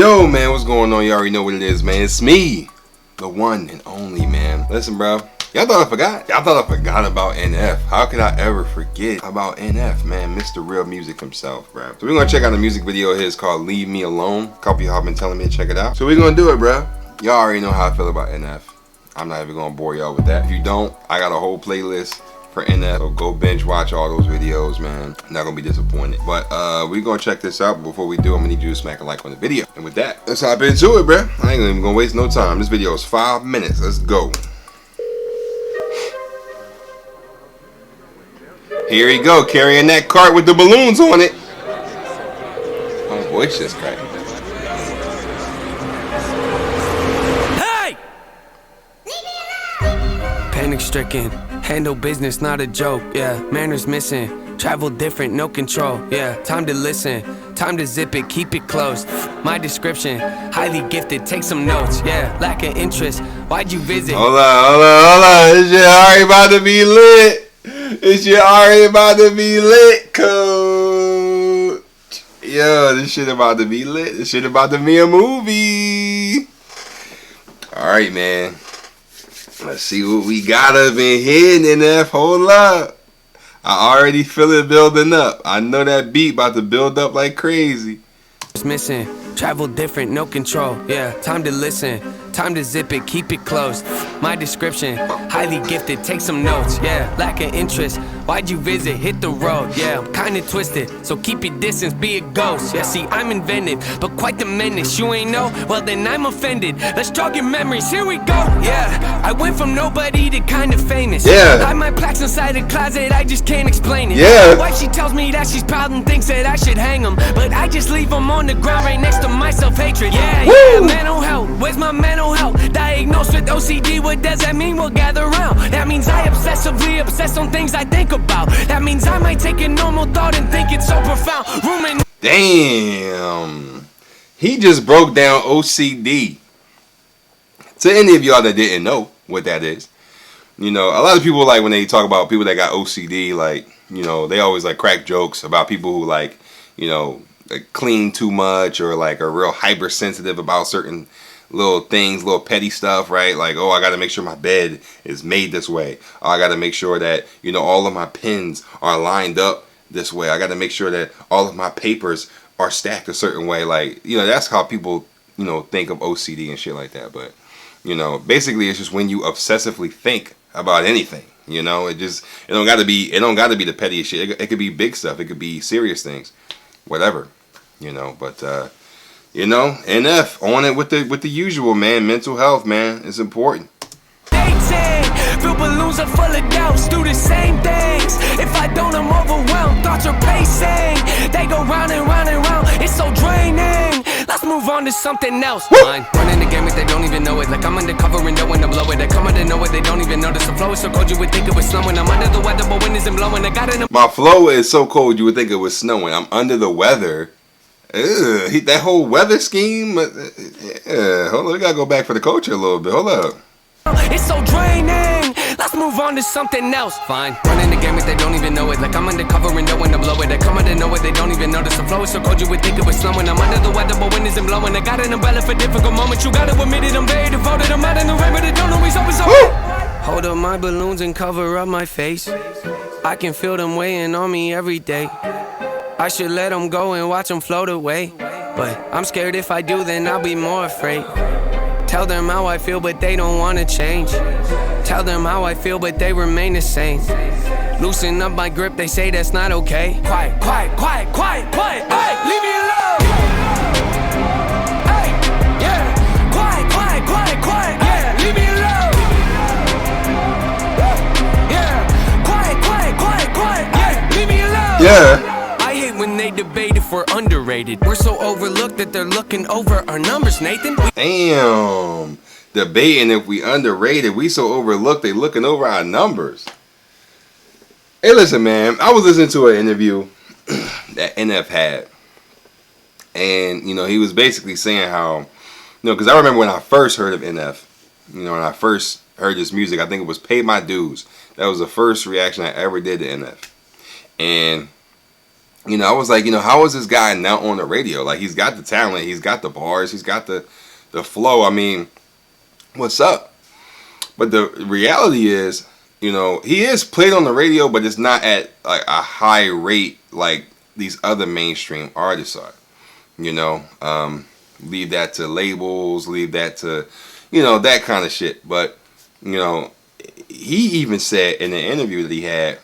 Yo, man, what's going on? You already know what it is, man. It's me, the one and only, man. Listen, bro. Y'all thought I forgot? Y'all thought I forgot about NF. How could I ever forget about NF, man? Mr. Real Music himself, bro. So we're gonna check out a music video of his called Leave Me Alone. A couple of y'all been telling me to check it out. So we're gonna do it, bro. Y'all already know how I feel about NF. I'm not even gonna bore y'all with that. If you don't, I got a whole playlist for NF, so go binge watch all those videos, man. Not gonna be disappointed. But we're gonna check this out. But before we do, I'm gonna need you to smack a like on the video. And with that, let's hop into it, bro. I ain't even gonna waste no time. This video is 5 minutes. Let's go. Here he go, carrying that cart with the balloons on it. My voice just cracked. Hey! Panic stricken, handle business, not a joke, yeah. Manners missing, travel different, no control, yeah. Time to listen, time to zip it, keep it close. My description, highly gifted, take some notes, yeah. Lack of interest, why'd you visit? Hold on. This shit already about to be lit. This shit already about to be lit, coach. Yo, this shit about to be lit. This shit about to be a movie. Alright, man. Let's see what we got up in here, NF. Hold up. I already feel it building up. I know that beat about to build up like crazy. It's missing, travel different, no control, yeah. Time to listen, time to zip it, keep it close. My description, highly gifted, take some notes, yeah. Lack of interest, why'd you visit, hit the road, yeah. I'm kinda twisted, so keep your distance, be a ghost, yeah. See, I'm inventive, but quite the menace. You ain't know? Well then I'm offended. Let's jog your memories, here we go, yeah. I went from nobody to kinda famous, yeah. I my plaques inside a closet, I just can't explain it, yeah. My wife, she tells me that she's proud and thinks that I should hang them, but I just leave them on the ground right next to my self-hatred, yeah. Yeah, mental health, where's my mental health? Diagnosed with OCD, what does that mean? We'll gather around. That means I obsessively obsess on things I think about. That means I might take a normal thought and think it's so profound. Damn. He just broke down OCD. To any of y'all that didn't know what that is, you know, a lot of people, like, when they talk about people that got OCD, like, you know, they always like crack jokes about people who, like, you know, like, clean too much or like are real hypersensitive about certain little things, little petty stuff, right? Like, oh, I got to make sure my bed is made this way. Oh, I got to make sure that, you know, all of my pens are lined up this way. I got to make sure that all of my papers are stacked a certain way. Like, you know, that's how people, you know, think of OCD and shit like that. But, you know, basically it's just when you obsessively think about anything, you know, it don't got to be the pettiest shit. It could be big stuff. It could be serious things, whatever, you know, but, you know, NF on it with the usual, man. Mental health, man, it's important. 18, feel balloons are full of doubts, do the same things. If I don't, I'm overwhelmed. Thoughts are pacing, they go round and round and round. It's so draining. Let's move on to something else. Fine. Running the game if they don't even know it. Like I'm undercover and knowing to blow it. I come out to know it, they don't even notice. The flow is so cold you would think it was snowing. I'm under the weather, but wind isn't blowing. I got it. My flow is so cold you would think it was snowing. I'm under the weather. That whole weather scheme. Yeah, hold on, we gotta go back for the culture a little bit. Hold up. It's so draining. Let's move on to something else. Fine. Running the game if they don't even know it. Like I'm undercover and knowing to blow it. I come out to know it, they don't even notice. The flow is so cold you would think it was snowing. I'm under the weather, but wind isn't blowing. I got an umbrella for difficult moments. You gotta admit it, I'm very devoted. I'm out in the rain, but it don't always always hold up my balloons and cover up my face. I can feel them weighing on me every day. I should let them go and watch them float away, but I'm scared if I do, then I'll be more afraid. Tell them how I feel, but they don't wanna change. Tell them how I feel, but they remain the same. Loosen up my grip, they say that's not okay. Quiet, quiet, quiet, quiet, quiet. Hey, leave me alone. Hey, yeah. Quiet, quiet, quiet, quiet. Yeah, leave me alone. Yeah. Quiet, quiet, quiet, quiet. Yeah, leave me alone. Yeah. When they debate if we're underrated, we're so overlooked that they're looking over our numbers, Nathan. Damn. Debating if we underrated, we so overlooked they looking over our numbers. Hey, listen, man, I was listening to an interview that NF had, and, you know, he was basically saying how, you know, because I remember when I first heard of NF, you know, when I first heard this music, I think it was Pay My Dues. That was the first reaction I ever did to NF. And I was like, how is this guy not on the radio? Like, he's got the talent, he's got the bars, he's got the flow. I mean, what's up? But the reality is, he is played on the radio, but it's not at like a high rate like these other mainstream artists are. Leave that to labels, leave that to, that kind of shit. But, he even said in an interview that he had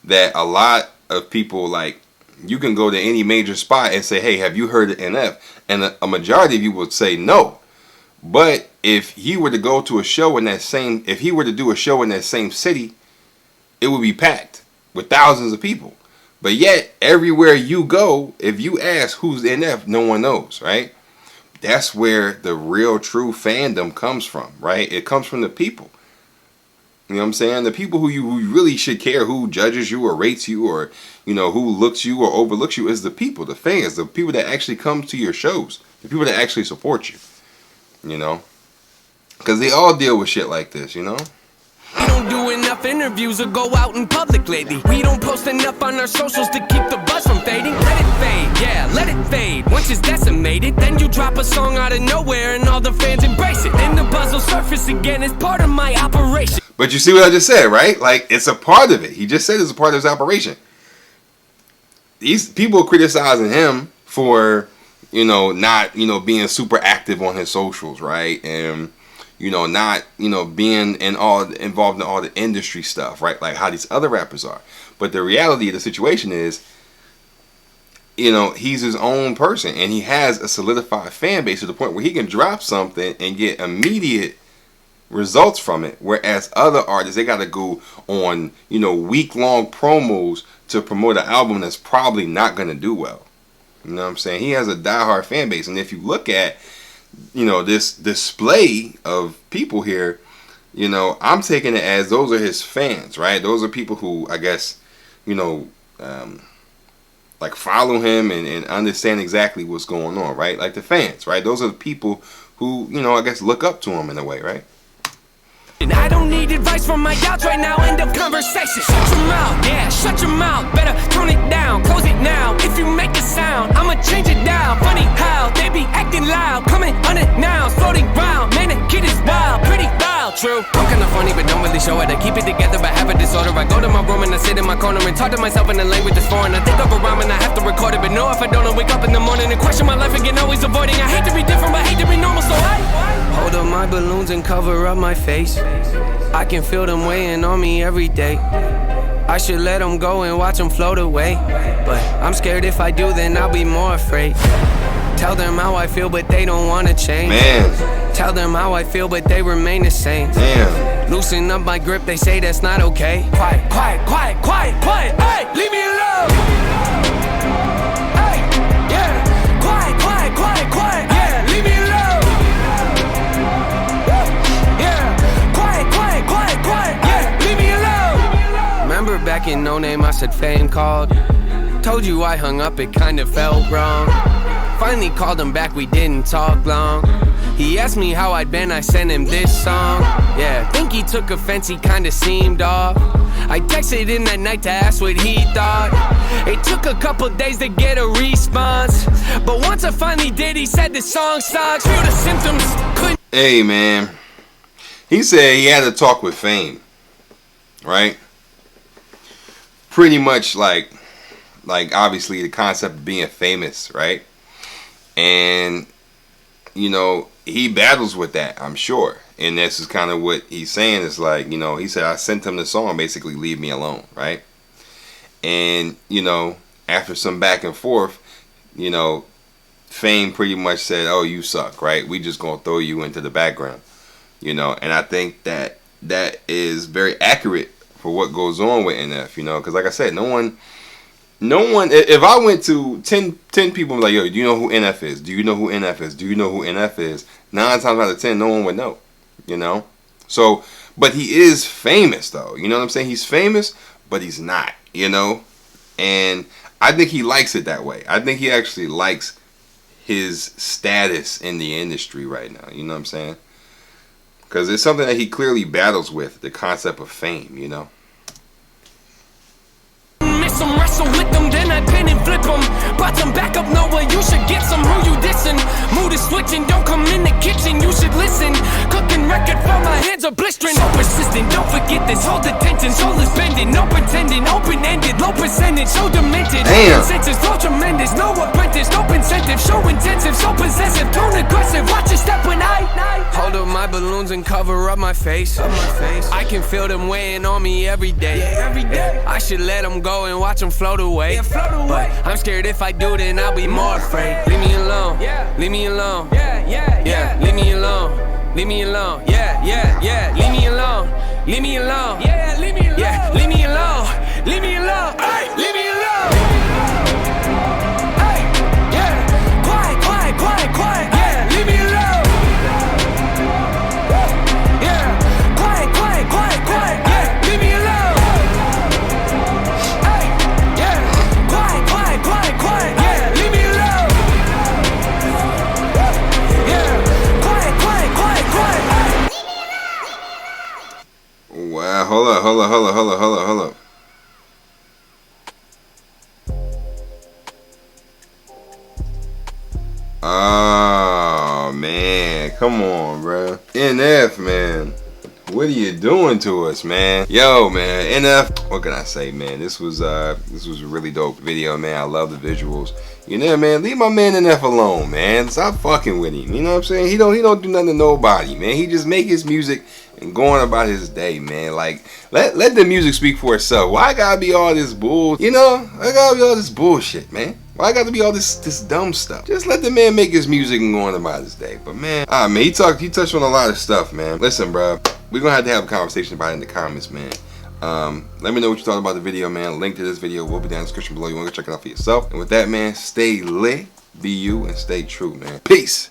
that a lot of people, like, you can go to any major spot and say, hey, have you heard of NF? And a majority of you would say no. But if he were to go to a show if he were to do a show in that same city, it would be packed with thousands of people. But yet, everywhere you go, if you ask who's NF, no one knows, right? That's where the real true fandom comes from, right? It comes from the people. You know what I'm saying? The people who really should care who judges you or rates you or, who looks you or overlooks you is the people, the fans, the people that actually come to your shows, the people that actually support you, Because they all deal with shit like this, We don't do enough interviews or go out in public lately. We don't post enough on our socials to keep the buzz from fading. Let it fade, yeah, let it fade. Once it's decimated, then you drop a song out of nowhere and all the fans embrace it. Then the buzz will surface again as part of my operation. But you see what I just said, right? Like, it's a part of it. He just said it's a part of his operation. These people criticizing him for, not, being super active on his socials, right? And not, being involved in all the industry stuff, right? Like how these other rappers are. But the reality of the situation is, he's his own person and he has a solidified fan base to the point where he can drop something and get immediate results from it. Whereas other artists, they got to go on, week-long promos to promote an album that's probably not going to do well. You know what I'm saying? He has a diehard fan base. And if you look at this display of people here, I'm taking it as those are his fans, right? Those are people who, I guess, like follow him and understand exactly what's going on, right? Like the fans, right? Those are the people who, I guess look up to him in a way, right? I don't need advice from my doubts right now. End of conversation. Shut your mouth, yeah, shut your mouth. Better tone it down, close it now. If you make a sound, I'ma change it down. Funny how they be acting loud, coming unannounced, floating round. Man, the kid is wild, pretty wild, true. I'm kinda funny, but don't really show it. I keep it together, but have a disorder. I go to my room and I sit in my corner and talk to myself in a language that's foreign. I think of a rhyme and I have to record it, but no, if I don't, I wake up in the morning and question my life again, always avoiding. I hate to be different, but hate to be normal, so I hold up my balloons and cover up my face. I can feel them weighing on me every day. I should let them go and watch them float away, but I'm scared if I do, then I'll be more afraid. Tell them how I feel, but they don't wanna change. Man. Tell them how I feel, but they remain the same. Damn. Loosen up my grip, they say that's not okay. Quiet, quiet, quiet, quiet, quiet. Hey, leave me alone. Hey, yeah. Quiet, quiet, quiet, quiet. Yeah, leave me alone. Yeah. Quiet, quiet, quiet, quiet. Yeah, leave me alone. Remember back in No Name, I said fame called. Told you I hung up, it kinda felt wrong. Finally called him back, we didn't talk long. He asked me how I'd been, I sent him this song. Yeah, think he took offense, he kinda seemed off. I texted him that night to ask what he thought. It took a couple days to get a response, but once I finally did, he said the song sucks. Feel the symptoms, couldn't. Hey man, he said he had to talk with Fame, right? Pretty much like obviously the concept of being famous, right? And he battles with that, I'm sure. And this is kind of what he's saying is like, he said, I sent him the song, basically, leave me alone, right? And, after some back and forth, Fame pretty much said, oh, you suck, right? We just gonna throw you into the background, and I think that is very accurate for what goes on with NF, because like I said, no one, if I went to 10 people and like, yo, do you know who NF is? Do you know who NF is? Do you know who NF is? 9 times out of 10, no one would know, So, but he is famous though, you know what I'm saying? He's famous, but he's not, And I think he likes it that way. I think he actually likes his status in the industry right now, you know what I'm saying? Because it's something that he clearly battles with, the concept of fame, some, wrestle with them, then I pin and flip them. Brought some back up nowhere, you should get some. Who you dissing? Mood is switching, don't come in the kitchen, you should listen. Cooking record for my hands are blistering. So persistent, don't forget this, hold attention. Soul is bending, no pretending, open-ended, low percentage, so demented. Damn. Senses, so tremendous, no apprentice, no incentive, so intensive, so possessive, tone aggressive. Watch your step when I hold up my balloons and cover up my face. I can feel them weighing on me every day. I should let them go and watch them float away. But I'm scared if I do, then I'll be more afraid. Leave me alone, leave me alone, yeah, leave me alone. Leave me alone, yeah, leave me alone, leave me alone, yeah, leave me alone, leave me alone, hey, leave me alone, hey, yeah, quiet, yeah, leave me alone, yeah, quiet, yeah, leave me alone, hey, yeah, quiet, yeah, leave me alone, yeah, quiet, Wow, hold up. Oh man, come on, bro. NF, man, what are you doing to us, man? Yo, man, NF. What can I say, man? This was a really dope video, man. I love the visuals. You know, man, leave my man NF alone, man. Stop fucking with him. You know what I'm saying? He don't do nothing to nobody, man. He just make his music and going about his day, man. Like, let the music speak for itself. Why gotta be all this bull? You know, I gotta be all this bullshit, man. Why gotta be all this dumb stuff? Just let the man make his music and going about his day. But man, man, he touched on a lot of stuff, man. Listen, bro, we're gonna have to have a conversation about it in the comments, man. Let me know what you thought about the video, man. Link to this video will be down in the description below. You wanna go check it out for yourself. And with that, man, stay lit, be you, and stay true, man. Peace.